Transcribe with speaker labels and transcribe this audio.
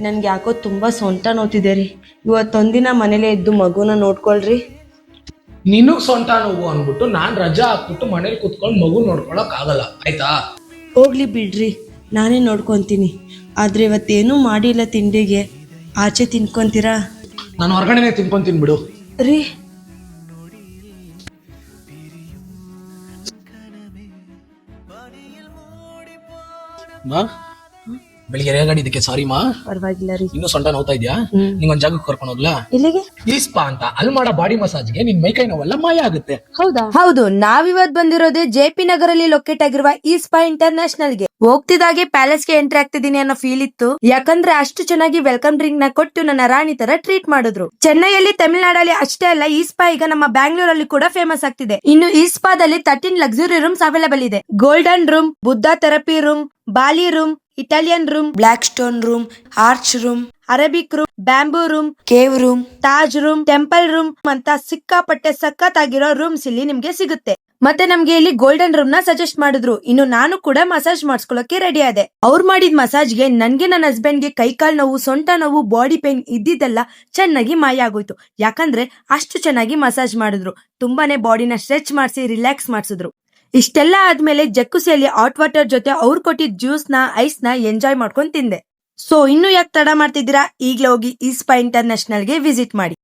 Speaker 1: ನನ್ಗೆ ಯಾಕೋ ತುಂಬಾ ಸೊಂಟ ನೋತಿದೆ ರೀ. ಇವತ್ತೊಂದಿನ ಮನೇಲೆ ಇದ್ದು ಮಗುನ ನೋಡ್ಕೊಳ್ರಿ.
Speaker 2: ನಿನಗ್ ಸೊಂಟ ನೋವು ಅಂದ್ಬಿಟ್ಟು ನಾನ್ ರಜಾ ಹಾಕ್ಬಿಟ್ಟು ಮನೇಲಿ ಕುತ್ಕೊಂಡು ಮಗು ನೋಡ್ಕೊಳಕ್ ಆಗಲ್ಲ, ಆಯ್ತಾ?
Speaker 1: ಹೋಗ್ಲಿ ಬಿಡ್ರಿ, ನಾನೇ ನೋಡ್ಕೊತೀನಿ. ಆದ್ರೆ ಇವತ್ತೇನೂ ಮಾಡಿಲ್ಲ ತಿಂಡಿಗೆ. ಆಚೆ ತಿನ್ಕೊಂತೀರಾ?
Speaker 2: ನಾನು ಹೊರಗಡೆನೆ ತಿನ್ಕೊಂತೀನಿ ಬಿಡು.
Speaker 1: ರೀ
Speaker 2: ಬೆಳಿಗ್ಗೆ ರೇಗಾಡಿ ಇದಕ್ಕೆ ಸಾರಿ ಮಾ.
Speaker 1: ಪರವಾಗಿಲ್ಲ ರೀ.
Speaker 2: ಇನ್ನು ಸೊಂಟ ನೋವ್ತಾ ಇದ್ಯಾ? ನಿಂಗೊಂದ್ ಜಾಗಕ್ಕೆ ಕರ್ಕೊಂಡು ಹೋಗ್ಲಾ?
Speaker 1: ಇಲ್ಲಿಗೆ?
Speaker 2: ಈ ಸ್ಪಾ ಅಂತ ಅಲ್ಲಿ ಮಾಡೋ ಬಾಡಿ ಮಸಾಜ್ಗೆ ನಿನ್ ಮೈಕೈ ನೋವೆಲ್ಲ ಮಾಯ ಆಗುತ್ತೆ.
Speaker 1: ಹೌದಾ?
Speaker 3: ಹೌದು, ನಾವಿವತ್ ಬಂದಿರೋದೇ JP ನಗರಲ್ಲಿ ಲೊಕೇಟ್ ಆಗಿರುವ ಈ ಸ್ಪಾ ಇಂಟರ್ನ್ಯಾಷನಲ್ ಗೆ. ಹೋಗ್ತಿದ್ದಾಗೆ ಪ್ಯಾಲೇಸ್ ಗೆ ಎಂಟ್ರಿ ಆಗ್ತಿದೀನಿ ಅನ್ನೋ ಫೀಲ್ ಇತ್ತು. ಯಾಕಂದ್ರೆ ಅಷ್ಟು ಚೆನ್ನಾಗಿ ವೆಲ್ಕಮ್ ಡ್ರಿಂಕ್ ನ ಕೊಟ್ಟು ನನ್ನ ರಾಣಿ ತರ ಟ್ರೀಟ್ ಮಾಡಿದ್ರು. ಚೆನ್ನೈಯಲ್ಲಿ, ತಮಿಳುನಾಡಲ್ಲಿ ಅಷ್ಟೇ ಅಲ್ಲ, ಈ ಸ್ಪಾ ಈಗ ನಮ್ಮ ಬ್ಯಾಂಗ್ಳೂರಲ್ಲಿ ಕೂಡ ಫೇಮಸ್ ಆಗ್ತಿದೆ. ಇನ್ನು ಈ ಸ್ಪಾದಲ್ಲಿ 13 ಲಕ್ಸುರಿ ರೂಮ್ಸ್ ಅವೈಲೇಬಲ್ ಇದೆ. Golden room, Buddha therapy room, Bali room, Italian room, black stone room, arch room, Arabic room, bamboo room, cave room, Taj room, temple room ಅಂತ ಸಿಕ್ಕಾಪಟ್ಟೆ ಸಖತ್ ಆಗಿರೋ ರೂಮ್ಸ್ ಇಲ್ಲಿ ನಿಮ್ಗೆ ಸಿಗುತ್ತೆ. ಮತ್ತೆ ನಮ್ಗೆ ಇಲ್ಲಿ ಗೋಲ್ಡನ್ ರೂಮ್ ನ ಸಜೆಸ್ಟ್ ಮಾಡಿದ್ರು. ಇನ್ನು ನಾನು ಕೂಡ ಮಸಾಜ್ ಮಾಡಿಸ್ಕೊಳ್ಳೋಕೆ ರೆಡಿ ಆದೆ. ಅವ್ರು ಮಾಡಿದ ಮಸಾಜ್ಗೆ ನನ್ಗೆ ನನ್ನ ಹಸ್ಬೆಂಡ್ ಗೆ ಕೈಕಾಲ್ ನೋವು, ಸೊಂಟ ನೋವು, ಬಾಡಿ ಪೇನ್ ಇದ್ದಿದ್ದೆಲ್ಲ ಚೆನ್ನಾಗಿ ಮಾಯ ಆಗೋಯ್ತು. ಯಾಕಂದ್ರೆ ಅಷ್ಟು ಚೆನ್ನಾಗಿ ಮಸಾಜ್ ಮಾಡಿದ್ರು. ತುಂಬಾನೇ ಬಾಡಿನ ಸ್ಟ್ರೆಚ್ ಮಾಡಿಸಿ ರಿಲ್ಯಾಕ್ಸ್ ಮಾಡಿಸಿದ್ರು. ಇಷ್ಟೆಲ್ಲ ಆದ್ಮೇಲೆ ಜಕ್ಕುಸಿಯಲ್ಲಿ ಹಾಟ್ ವಾಟರ್ ಜೊತೆ ಅವ್ರು ಕೊಟ್ಟಿದ್ದ ಜ್ಯೂಸ್ ನ, ಐಸ್ ನ ಎಂಜಾಯ್ ಮಾಡ್ಕೊಂಡ್ ತಿಂದೆ. ಸೊ ಇನ್ನು ಯಾಕೆ ತಡ ಮಾಡ್ತಿದ್ದೀರಾ? ಈಗ್ಲೇ ಹೋಗಿ ಈ ಸ್ಪಾ ಇಂಟರ್ನ್ಯಾಷನಲ್ ಗೆ ವಿಸಿಟ್ ಮಾಡಿ.